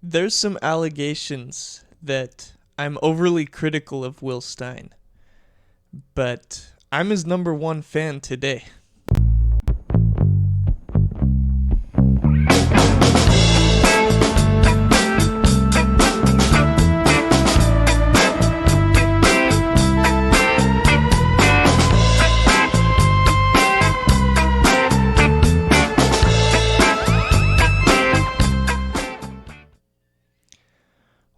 There's some allegations that I'm overly critical of Will Stein, but I'm his number one fan today.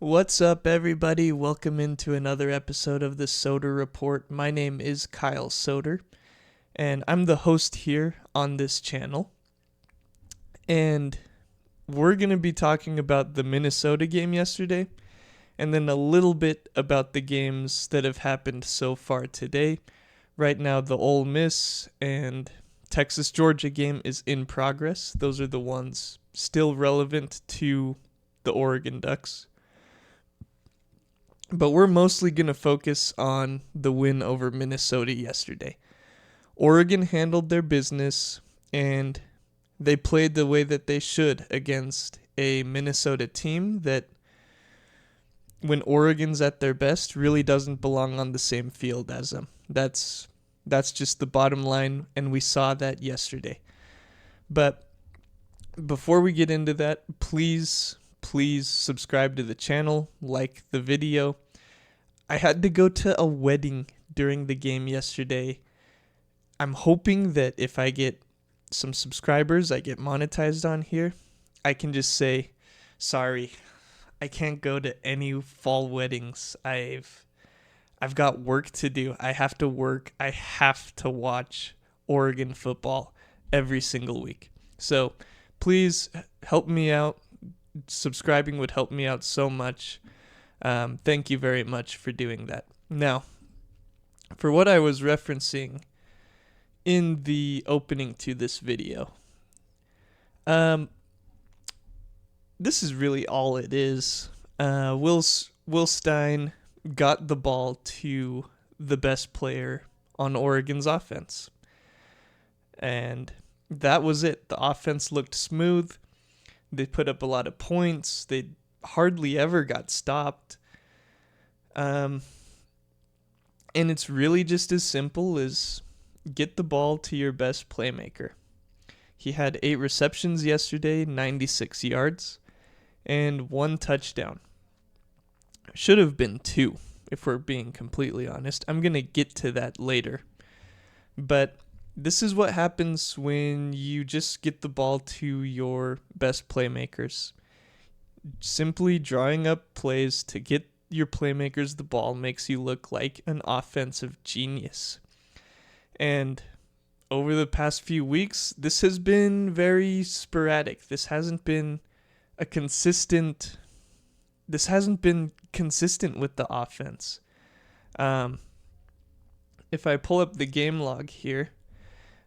What's up, everybody? Welcome into another episode of the Soder Report. My name is Kyle Soder, and I'm the host here on this channel. And we're going to be talking about the Minnesota game yesterday, and then a little bit about the games that have happened so far today. Right now, the Ole Miss and Texas-Georgia game is in progress. Those are the ones still relevant to the Oregon Ducks. But we're mostly going to focus on the win over Minnesota yesterday. Oregon handled their business, and they played the way that they should against a Minnesota team that, when Oregon's at their best, really doesn't belong on the same field as them. That's just the bottom line, and we saw that yesterday. But before we get into that, please subscribe to the channel, like the video. I had to go to a wedding during the game yesterday. I'm hoping that if I get some subscribers, I get monetized on here, I can just say, sorry, I can't go to any fall weddings. I've got work to do. I have to work. I have to watch Oregon football every single week. So please help me out. Subscribing would help me out so much. Thank you very much for doing that. Now, for what I was referencing in the opening to this video, this is really all it is. Will Stein got the ball to the best player on Oregon's offense, and that was it. The offense looked smooth. They put up a lot of points. They hardly ever got stopped. And it's really just as simple as get the ball to your best playmaker. He had 8 receptions yesterday, 96 yards, and 1 touchdown. Should have been 2, if we're being completely honest. I'm going to get to that later. But this is what happens when you just get the ball to your best playmakers. Simply drawing up plays to get your playmakers the ball makes you look like an offensive genius. And over the past few weeks, this has been very sporadic. This hasn't been consistent with the offense. If I pull up the game log here,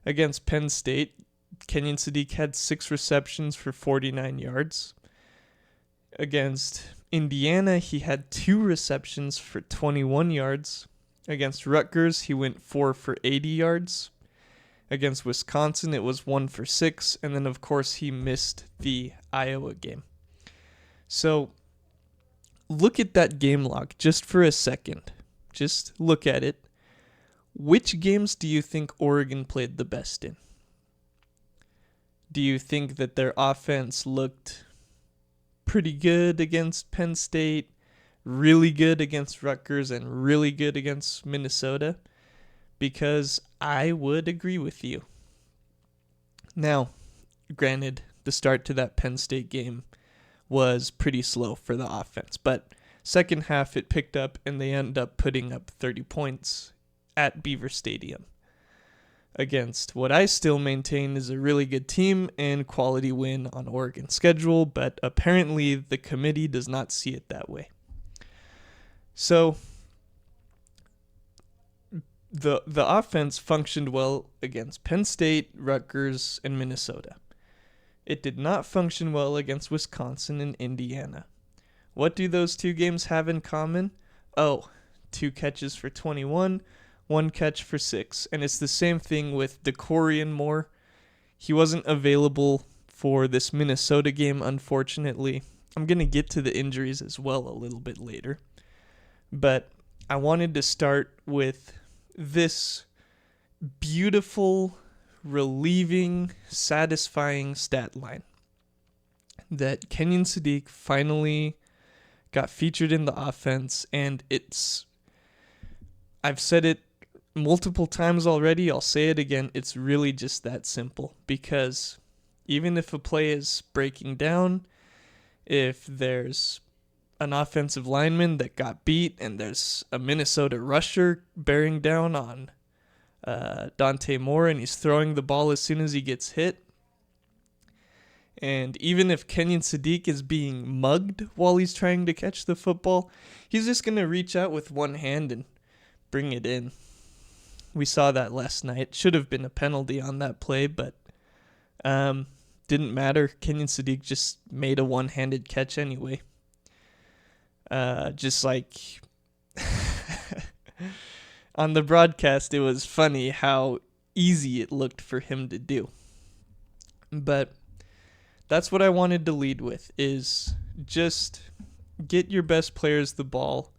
against Penn State, Kalen Sadiq had 6 receptions for 49 yards. Against Indiana, he had 2 receptions for 21 yards. Against Rutgers, he went 4 for 80 yards. Against Wisconsin, it was 1 for 6. And then, of course, he missed the Iowa game. So, look at that game log just for a second. Just look at it. Which games do you think Oregon played the best in? Do you think that their offense looked pretty good against Penn State, really good against Rutgers, and really good against Minnesota? Because I would agree with you. Now, granted, the start to that Penn State game was pretty slow for the offense, but second half it picked up and they ended up putting up 30 points at Beaver Stadium against what I still maintain is a really good team and quality win on Oregon's schedule, but apparently the committee does not see it that way. So the offense functioned well against Penn State, Rutgers, and Minnesota. It did not function well against Wisconsin and Indiana. What do those 2 games have in common? 2 catches for 21, 1 catch for 6. And it's the same thing with Decorian Moore. He wasn't available for this Minnesota game, unfortunately. I'm going to get to the injuries as well a little bit later. But I wanted to start with this beautiful, relieving, satisfying stat line that Kenyon Sadiq finally got featured in the offense, and I've said it multiple times already, I'll say it again, it's really just that simple, because even if a play is breaking down, if there's an offensive lineman that got beat and there's a Minnesota rusher bearing down on Dante Moore and he's throwing the ball as soon as he gets hit, and even if Kenyon Sadiq is being mugged while he's trying to catch the football, he's just going to reach out with one hand and bring it in. We saw that last night. Should have been a penalty on that play, but didn't matter. Kenyon Sadiq just made a one-handed catch anyway. Just like on the broadcast, it was funny how easy it looked for him to do. But that's what I wanted to lead with, is just get your best players the ball,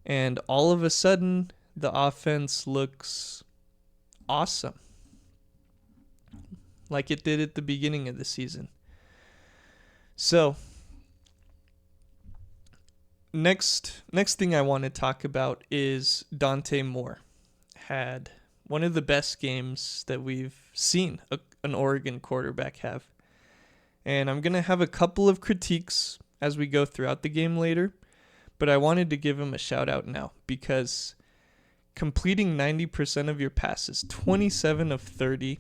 and all of a sudden the offense looks awesome, like it did at the beginning of the season. So next thing I want to talk about is Dante Moore. Had one of the best games that we've seen an Oregon quarterback have. And I'm going to have a couple of critiques as we go throughout the game later, but I wanted to give him a shout out now, because completing 90% of your passes, 27 of 30,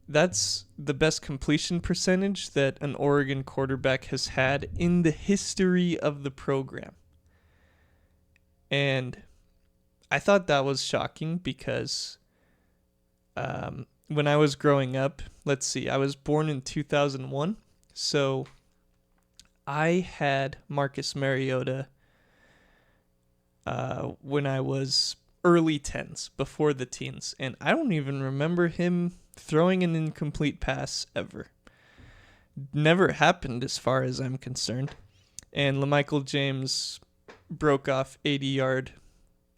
that's the best completion percentage that an Oregon quarterback has had in the history of the program. And I thought that was shocking because when I was growing up, let's see, I was born in 2001, so I had Marcus Mariota when I was early 10s, before the teens, and I don't even remember him throwing an incomplete pass ever. Never happened as far as I'm concerned. And LaMichael James broke off 80-yard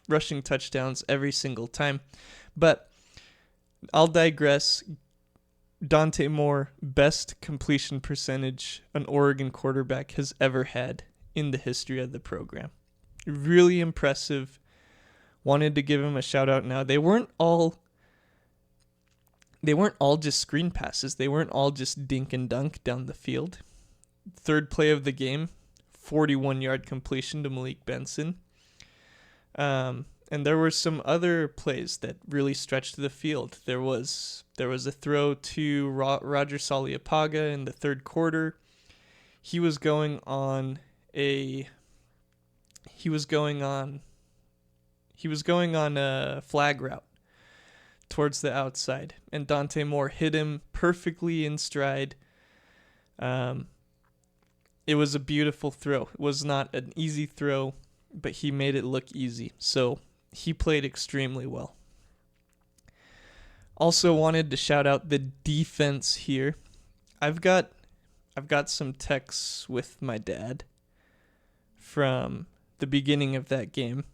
rushing touchdowns every single time. But I'll digress. Dante Moore, best completion percentage an Oregon quarterback has ever had in the history of the program. Really impressive. Wanted to give him a shout out now. They weren't all just screen passes. They weren't all just dink and dunk down the field. Third play of the game, 41-yard completion to Malik Benson. And there were some other plays that really stretched the field. There was a throw to Roger Saliapaga in the third quarter. He was going on a flag route towards the outside, and Dante Moore hit him perfectly in stride. It was a beautiful throw. It was not an easy throw, but he made it look easy. So he played extremely well. Also wanted to shout out the defense here. I've got some texts with my dad from the beginning of that game,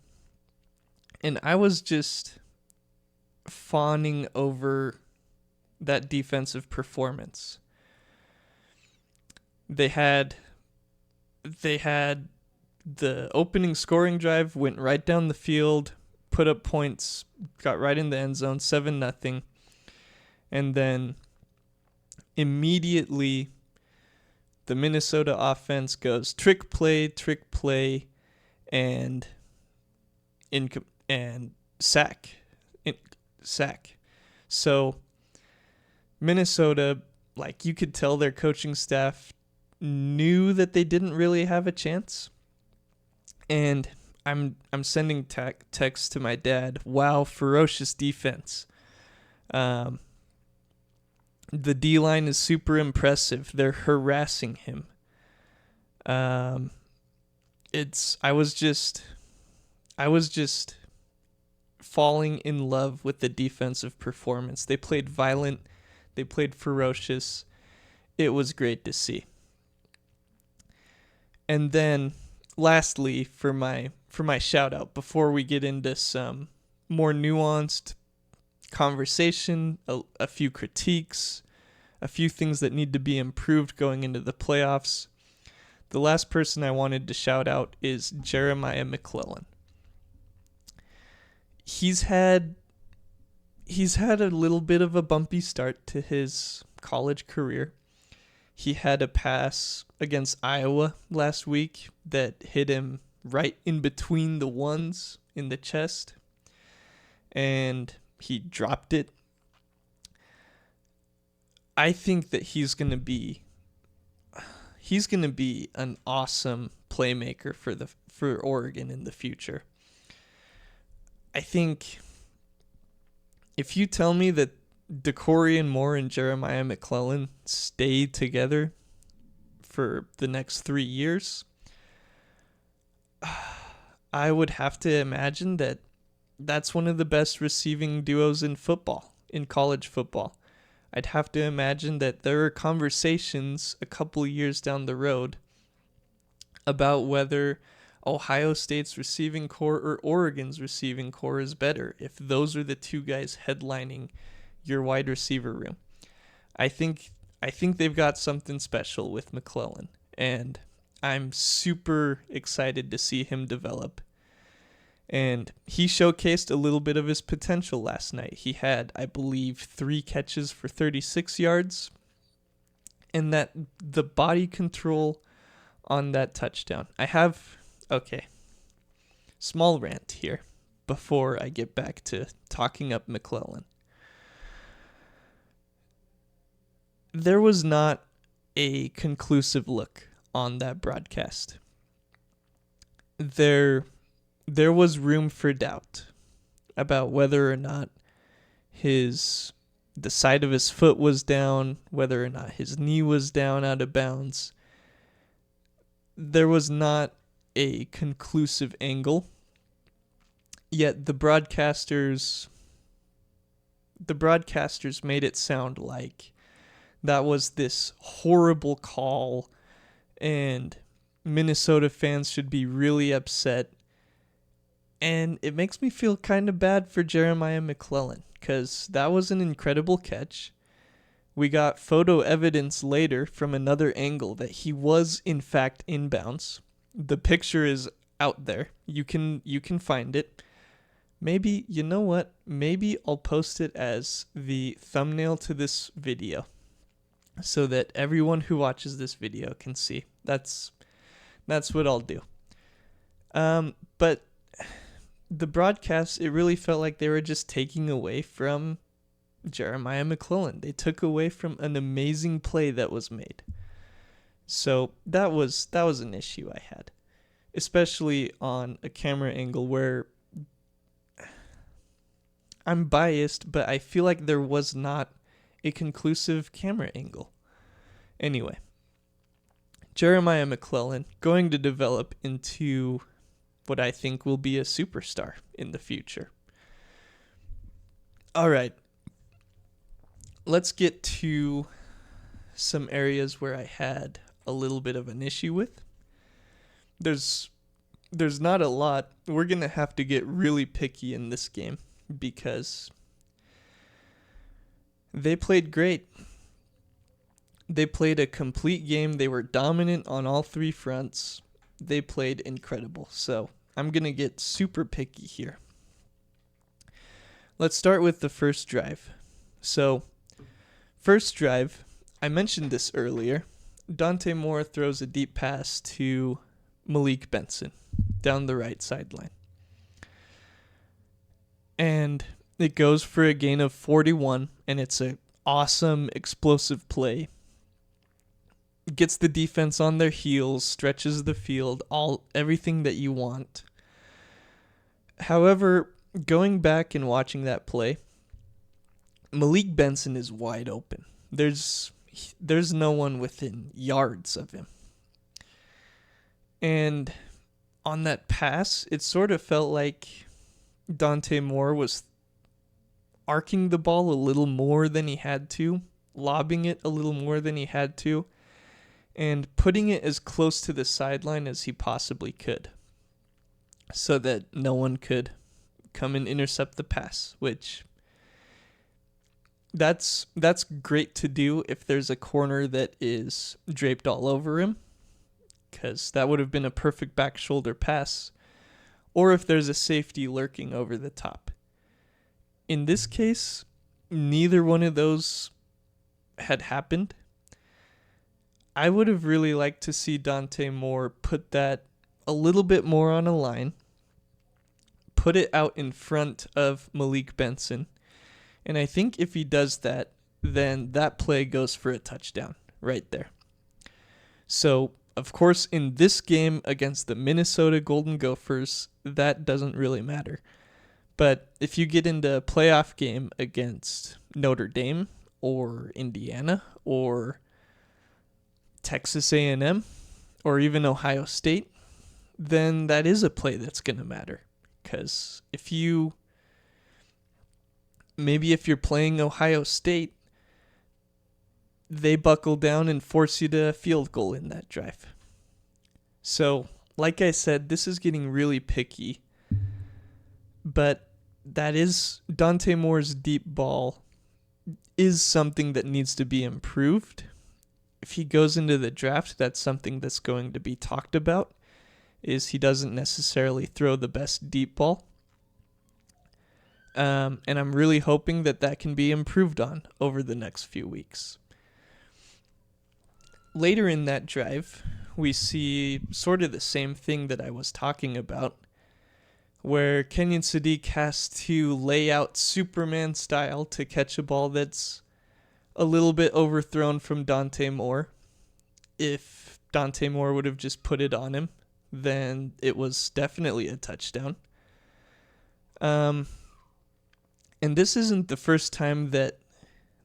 and I was just fawning over that defensive performance. They had the opening scoring drive, went right down the field, put up points, got right in the end zone, 7-0. And then immediately the Minnesota offense goes trick play, and sack. So Minnesota, like, you could tell their coaching staff knew that they didn't really have a chance. And I'm sending texts to my dad. Wow, ferocious defense. The D-line is super impressive. They're harassing him. I was just falling in love with the defensive performance. They played violent. They played ferocious. It was great to see. And then lastly, for my shout out, before we get into some more nuanced conversation, a few critiques, a few things that need to be improved going into the playoffs, the last person I wanted to shout out is Jeremiah Mclen. He's had a little bit of a bumpy start to his college career. He had a pass against Iowa last week that hit him right in between the ones in the chest, and he dropped it. I think that he's going to be an awesome playmaker for Oregon in the future. I think if you tell me that DeCorian Moore and Jeremiah Mclen stay together for the next 3 years, I would have to imagine that that's one of the best receiving duos in football, in college football. I'd have to imagine that there are conversations a couple years down the road about whether Ohio State's receiving core or Oregon's receiving core is better, if those are the two guys headlining your wide receiver room. I think they've got something special with Mclen, and I'm super excited to see him develop. And he showcased a little bit of his potential last night. He had, I believe, 3 catches for 36 yards, and that the body control on that touchdown. Okay, small rant here before I get back to talking up Mclen. There was not a conclusive look on that broadcast. There was room for doubt about whether or not the side of his foot was down, whether or not his knee was down out of bounds. There was not a conclusive angle, yet the broadcasters made it sound like that was this horrible call and Minnesota fans should be really upset. And it makes me feel kind of bad for Jeremiah Mclen, because that was an incredible catch. We got photo evidence later from another angle that he was in fact inbounds. The picture is out there. You can find it. Maybe, you know what? Maybe I'll post it as the thumbnail to this video so that everyone who watches this video can see. That's what I'll do. But the broadcast, it really felt like they were just taking away from Jeremiah Mclen. They took away from an amazing play that was made. So that was an issue I had, especially on a camera angle where I'm biased, but I feel like there was not a conclusive camera angle. Anyway, Jeremiah Mclen going to develop into what I think will be a superstar in the future. All right. Let's get to some areas where I had a little bit of an issue with. There's not a lot. We're going to have to get really picky in this game because they played great. They played a complete game. They were dominant on all 3 fronts. They played incredible. So I'm going to get super picky here. Let's start with the first drive. So, first drive, I mentioned this earlier. Dante Moore throws a deep pass to Malik Benson down the right sideline. And it goes for a gain of 41, and it's an awesome, explosive play. Gets the defense on their heels, stretches the field, everything that you want. However, going back and watching that play, Malik Benson is wide open. There's no one within yards of him. And on that pass, it sort of felt like Dante Moore was arcing the ball a little more than he had to, lobbing it a little more than he had to. and putting it as close to the sideline as he possibly could so that no one could come and intercept the pass, which that's great to do if there's a corner that is draped all over him, because that would have been a perfect back shoulder pass, or if there's a safety lurking over the top. In this case, neither one of those had happened. I would have really liked to see Dante Moore put that a little bit more on a line, put it out in front of Malik Benson, and I think if he does that, then that play goes for a touchdown right there. So, of course, in this game against the Minnesota Golden Gophers, that doesn't really matter. But if you get into a playoff game against Notre Dame or Indiana or Texas A&M or even Ohio State, then that is a play that's going to matter. Because if you're playing Ohio State, they buckle down and force you to a field goal in that drive. So, like I said, this is getting really picky. But that is, Dante Moore's deep ball is something that needs to be improved. If he goes into the draft, that's something that's going to be talked about, is he doesn't necessarily throw the best deep ball. And I'm really hoping that can be improved on over the next few weeks. Later in that drive, we see sort of the same thing that I was talking about, where Kenyon Sadiq has to lay out Superman style to catch a ball that's a little bit overthrown from Dante Moore. If Dante Moore would have just put it on him, then it was definitely a touchdown. And this isn't the first time that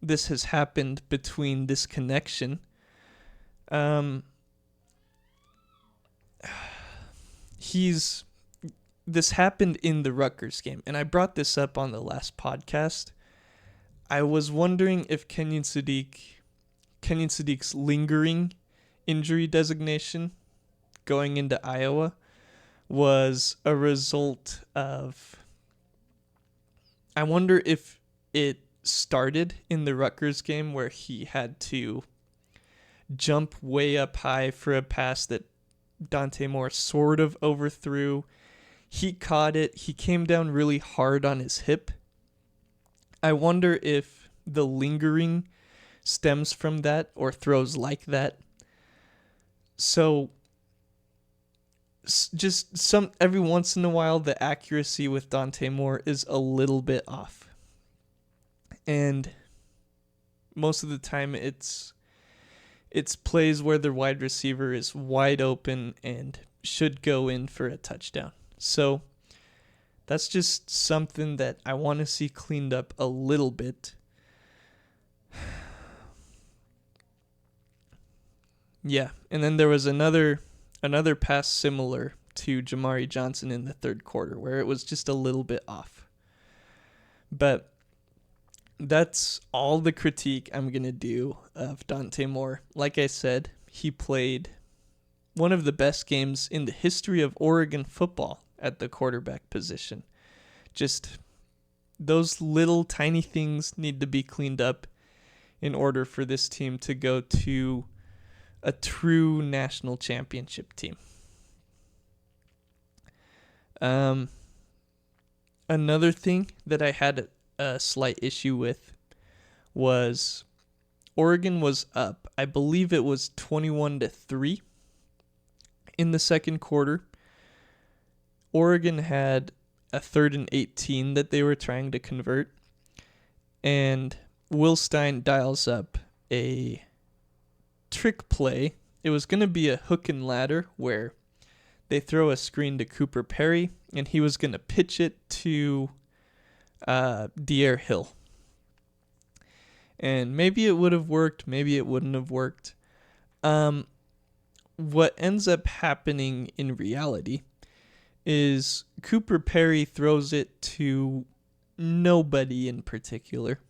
this has happened between this connection. This happened in the Rutgers game, and I brought this up on the last podcast. I was wondering if Kenyon Sadiq's lingering injury designation going into Iowa was a result of, I wonder if it started in the Rutgers game where he had to jump way up high for a pass that Dante Moore sort of overthrew. He caught it. He came down really hard on his hip. I wonder if the lingering stems from that or throws like that. So just every once in a while, the accuracy with Dante Moore is a little bit off. And most of the time it's plays where the wide receiver is wide open and should go in for a touchdown. So that's just something that I want to see cleaned up a little bit. Yeah, and then there was another pass similar to Jamari Johnson in the third quarter where it was just a little bit off. But that's all the critique I'm going to do of Dante Moore. Like I said, he played one of the best games in the history of Oregon football at the quarterback position. Just those little tiny things need to be cleaned up in order for this team to go to a true national championship team. Another thing that I had a slight issue with was Oregon was up. I believe it was 21-3 in the second quarter. Oregon had a 3rd and 18 that they were trying to convert, and Will Stein dials up a trick play. It was going to be a hook and ladder where they throw a screen to Cooper Perry, and he was going to pitch it to De'Aaron Hill. And maybe it would have worked, maybe it wouldn't have worked. What ends up happening in reality is Cooper Perry throws it to nobody in particular.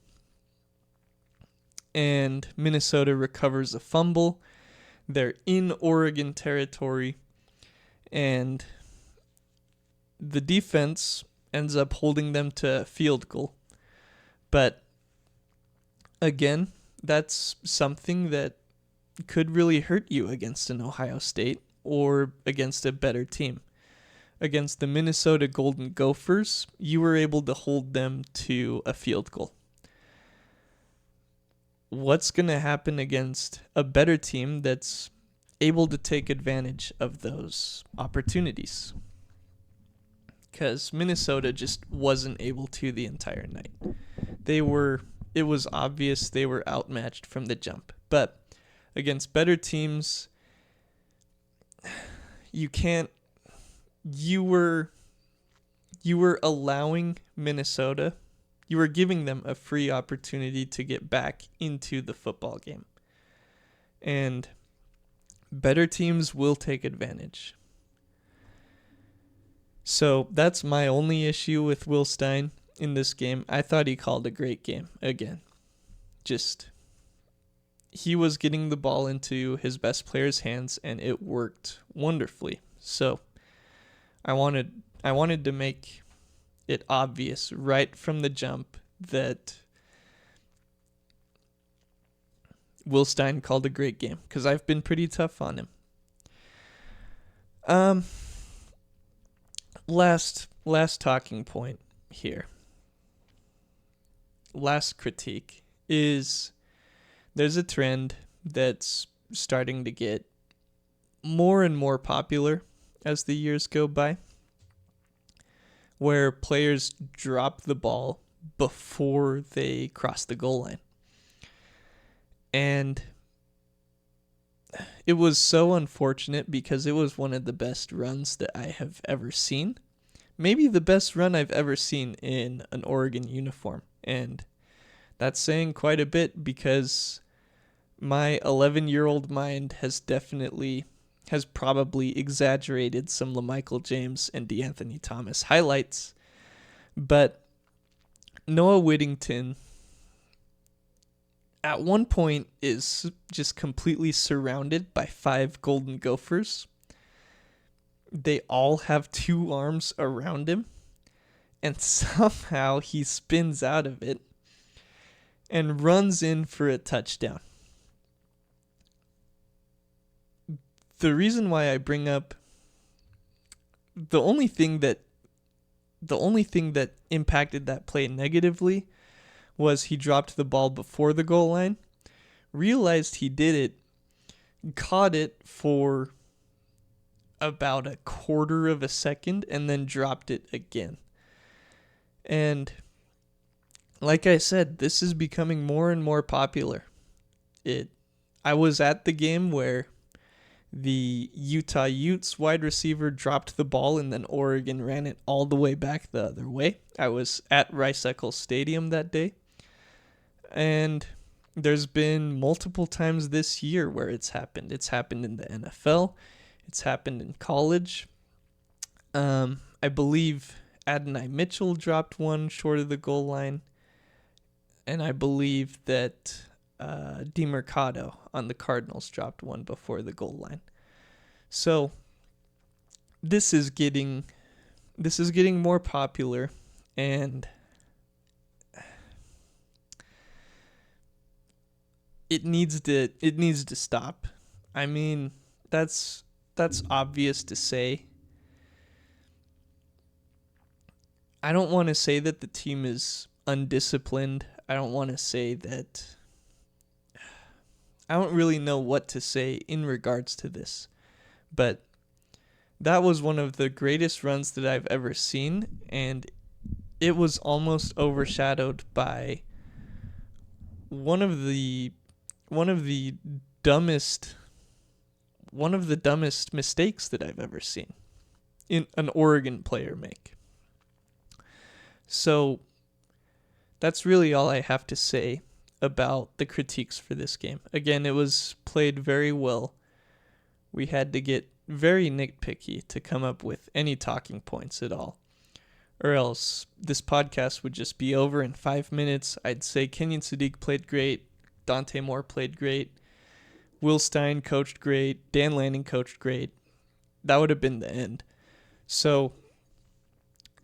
And Minnesota recovers a fumble. They're in Oregon territory, and the defense ends up holding them to a field goal. But again, that's something that could really hurt you against an Ohio State or against a better team. Against the Minnesota Golden Gophers, you were able to hold them to a field goal. What's going to happen against a better team that's able to take advantage of those opportunities? Because Minnesota just wasn't able to the entire night. It was obvious they were outmatched from the jump. But against better teams, you were allowing Minnesota, you were giving them a free opportunity to get back into the football game. And better teams will take advantage. So that's my only issue with Will Stein in this game. I thought he called a great game again. He was getting the ball into his best player's hands, and it worked wonderfully. So I wanted to make it obvious right from the jump that Will Stein called a great game, because I've been pretty tough on him. Last talking point here. Last critique is there's a trend that's starting to get more and more popular as the years go by, where players drop the ball before they cross the goal line. And it was so unfortunate because it was one of the best runs that I have ever seen. Maybe the best run I've ever seen in an Oregon uniform. And that's saying quite a bit, because my 11-year-old mind has probably exaggerated some LaMichael James and DeAnthony Thomas highlights. But Noah Whittington at one point is just completely surrounded by 5 Golden Gophers. They all have 2 arms around him, and somehow he spins out of it and runs in for a touchdown. The reason why I bring up the only thing that impacted that play negatively was he dropped the ball before the goal line, realized he did it, caught it for about a quarter of a second, and then dropped it again. And like I said, this is becoming more and more popular. I was at the game where the Utah Utes wide receiver dropped the ball and then Oregon ran it all the way back the other way. I was at Rice-Eccles Stadium that day. And there's been multiple times this year where it's happened. It's happened in the NFL. It's happened in college. I believe Adonai Mitchell dropped one short of the goal line. And I believe that DeMercado on the Cardinals dropped one before the goal line. So this is getting more popular, and it needs to stop. I mean, that's obvious to say. I don't want to say that the team is undisciplined. I don't want to say that. I don't really know what to say in regards to this, but that was one of the greatest runs that I've ever seen, and it was almost overshadowed by one of the dumbest mistakes that I've ever seen in an Oregon player make. So that's really all I have to say about the critiques for this game. Again, it was played very well. We had to get very nitpicky to come up with any talking points at all, or else this podcast would just be over in 5 minutes. I'd say Kenyon Sadiq played great, Dante Moore played great, Will Stein coached great. Dan Lanning coached great. That would have been the end. So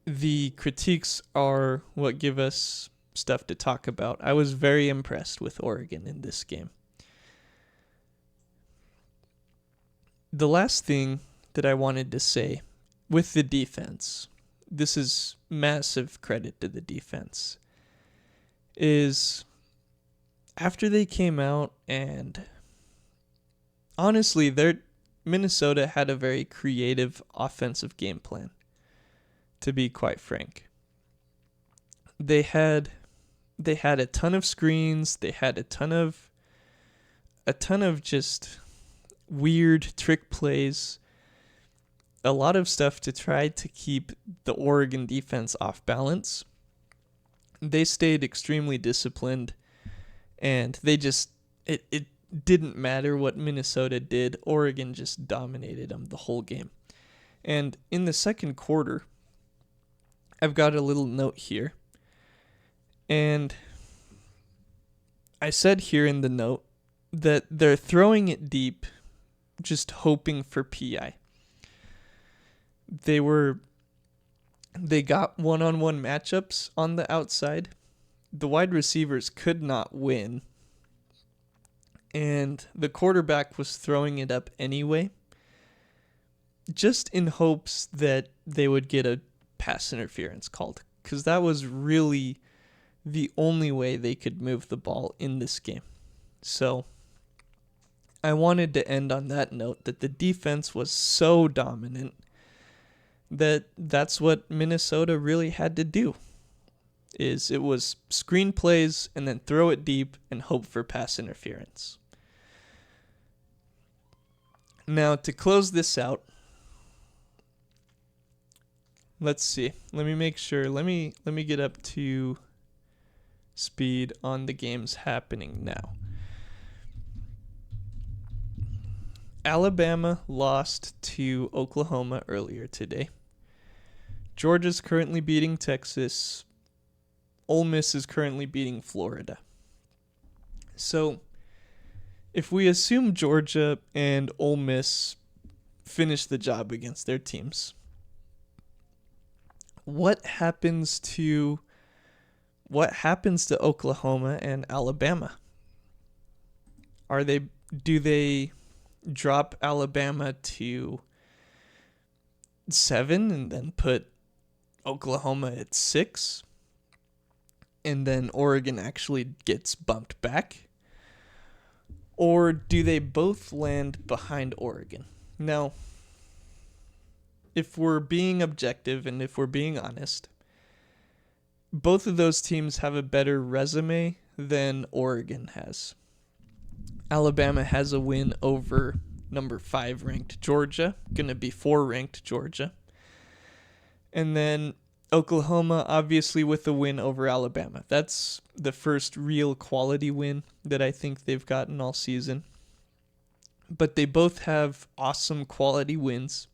the critiques are what give us stuff to talk about. I was very impressed with Oregon in this game. The last thing that I wanted to say with the defense, this is massive credit to the defense, is after they came out and honestly, Minnesota had a very creative offensive game plan, to be quite frank. They had a ton of screens, they had a ton of just weird trick plays, a lot of stuff to try to keep the Oregon defense off balance. They stayed extremely disciplined, and it didn't matter what Minnesota did. Oregon just dominated them the whole game. And in the second quarter, I've got a little note here. And I said here in the note that they're throwing it deep, just hoping for PI. They got one-on-one matchups on the outside. The wide receivers could not win, and the quarterback was throwing it up anyway, just in hopes that they would get a pass interference called, because that was really the only way they could move the ball in this game. So I wanted to end on that note, that the defense was so dominant that's what Minnesota really had to do. It was screen plays and then throw it deep and hope for pass interference. Now, to close this out, let's see. Let me make sure. Let me get up to speed on the games happening now. Alabama lost to Oklahoma earlier today. Georgia's currently beating Texas. Ole Miss is currently beating Florida. So, if we assume Georgia and Ole Miss finish the job against their teams, what happens to Oklahoma and Alabama? Do they drop Alabama to 7 and then put Oklahoma at 6? And then Oregon actually gets bumped back? Or do they both land behind Oregon? Now, if we're being objective and if we're being honest, both of those teams have a better resume than Oregon has. Alabama has a win over number 5 ranked Georgia, going to be 4 ranked Georgia. And then Oklahoma, obviously, with a win over Alabama. That's the first real quality win that I think they've gotten all season. But they both have awesome quality wins.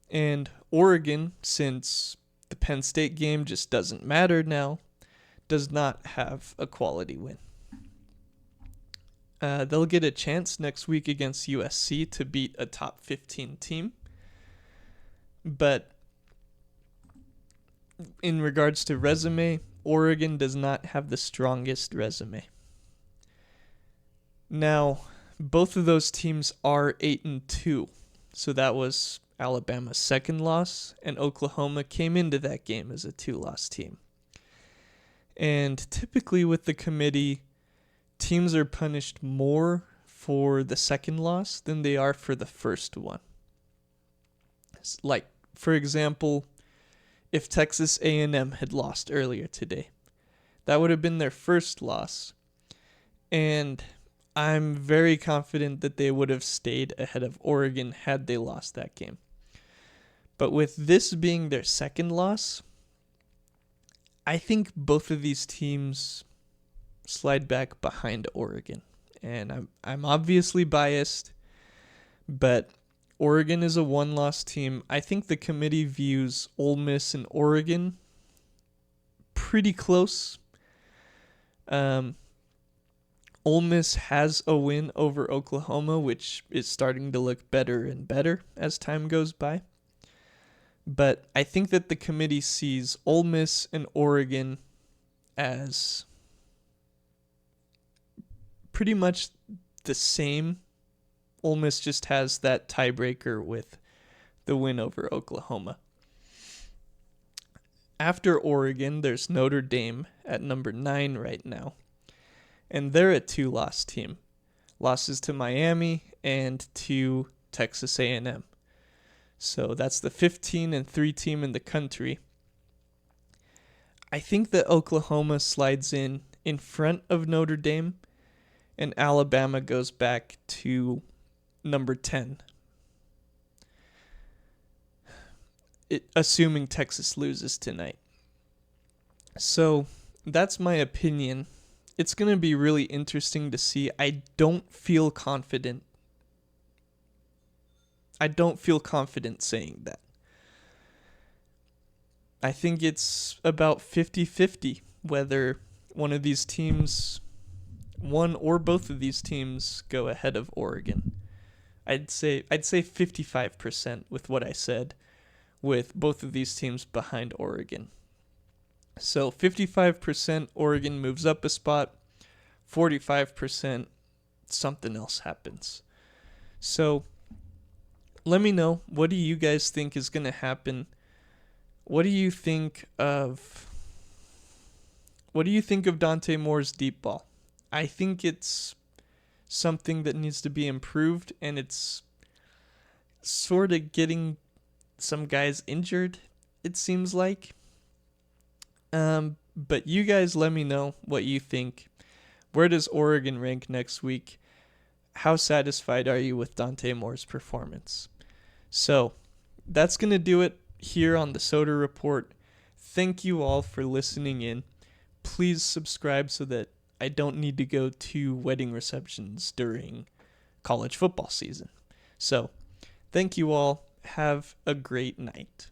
And Oregon, since the Penn State game just doesn't matter now, does not have a quality win. They'll get a chance next week against USC to beat a top 15 team. But in regards to resume, Oregon does not have the strongest resume. Now, both of those teams are 8-2. So that was Alabama's second loss, and Oklahoma came into that game as a 2-loss team. And typically with the committee, teams are punished more for the second loss than they are for the first one. Like, for example, if Texas A&M had lost earlier today, that would have been their first loss. And I'm very confident that they would have stayed ahead of Oregon had they lost that game. But with this being their second loss, I think both of these teams slide back behind Oregon. And I'm obviously biased, but Oregon is a 1-loss team. I think the committee views Ole Miss and Oregon pretty close. Ole Ole Miss has a win over Oklahoma, which is starting to look better and better as time goes by. But I think that the committee sees Ole Miss and Oregon as pretty much the same. Ole Miss just has that tiebreaker with the win over Oklahoma. After Oregon, there's Notre Dame at number 9 right now. And they're a 2-loss team. Losses to Miami and to Texas A&M. So that's the 15-3 team in the country. I think that Oklahoma slides in front of Notre Dame, and Alabama goes back to number 10. Assuming Texas loses tonight. So that's my opinion. It's going to be really interesting to see. I don't feel confident saying that. I think it's about 50-50 whether one or both of these teams go ahead of Oregon. I'd say 55% with what I said, with both of these teams behind Oregon. So 55% Oregon moves up a spot, 45% something else happens. So let me know, what do you guys think is going to happen? What do you think of Dante Moore's deep ball? I think it's something that needs to be improved, and it's sort of getting some guys injured, it seems like. But you guys let me know what you think. Where does Oregon rank next week? How satisfied are you with Dante Moore's performance? So that's going to do it here on the Soda Report. Thank you all for listening in. Please subscribe so that I don't need to go to wedding receptions during college football season. So thank you all. Have a great night.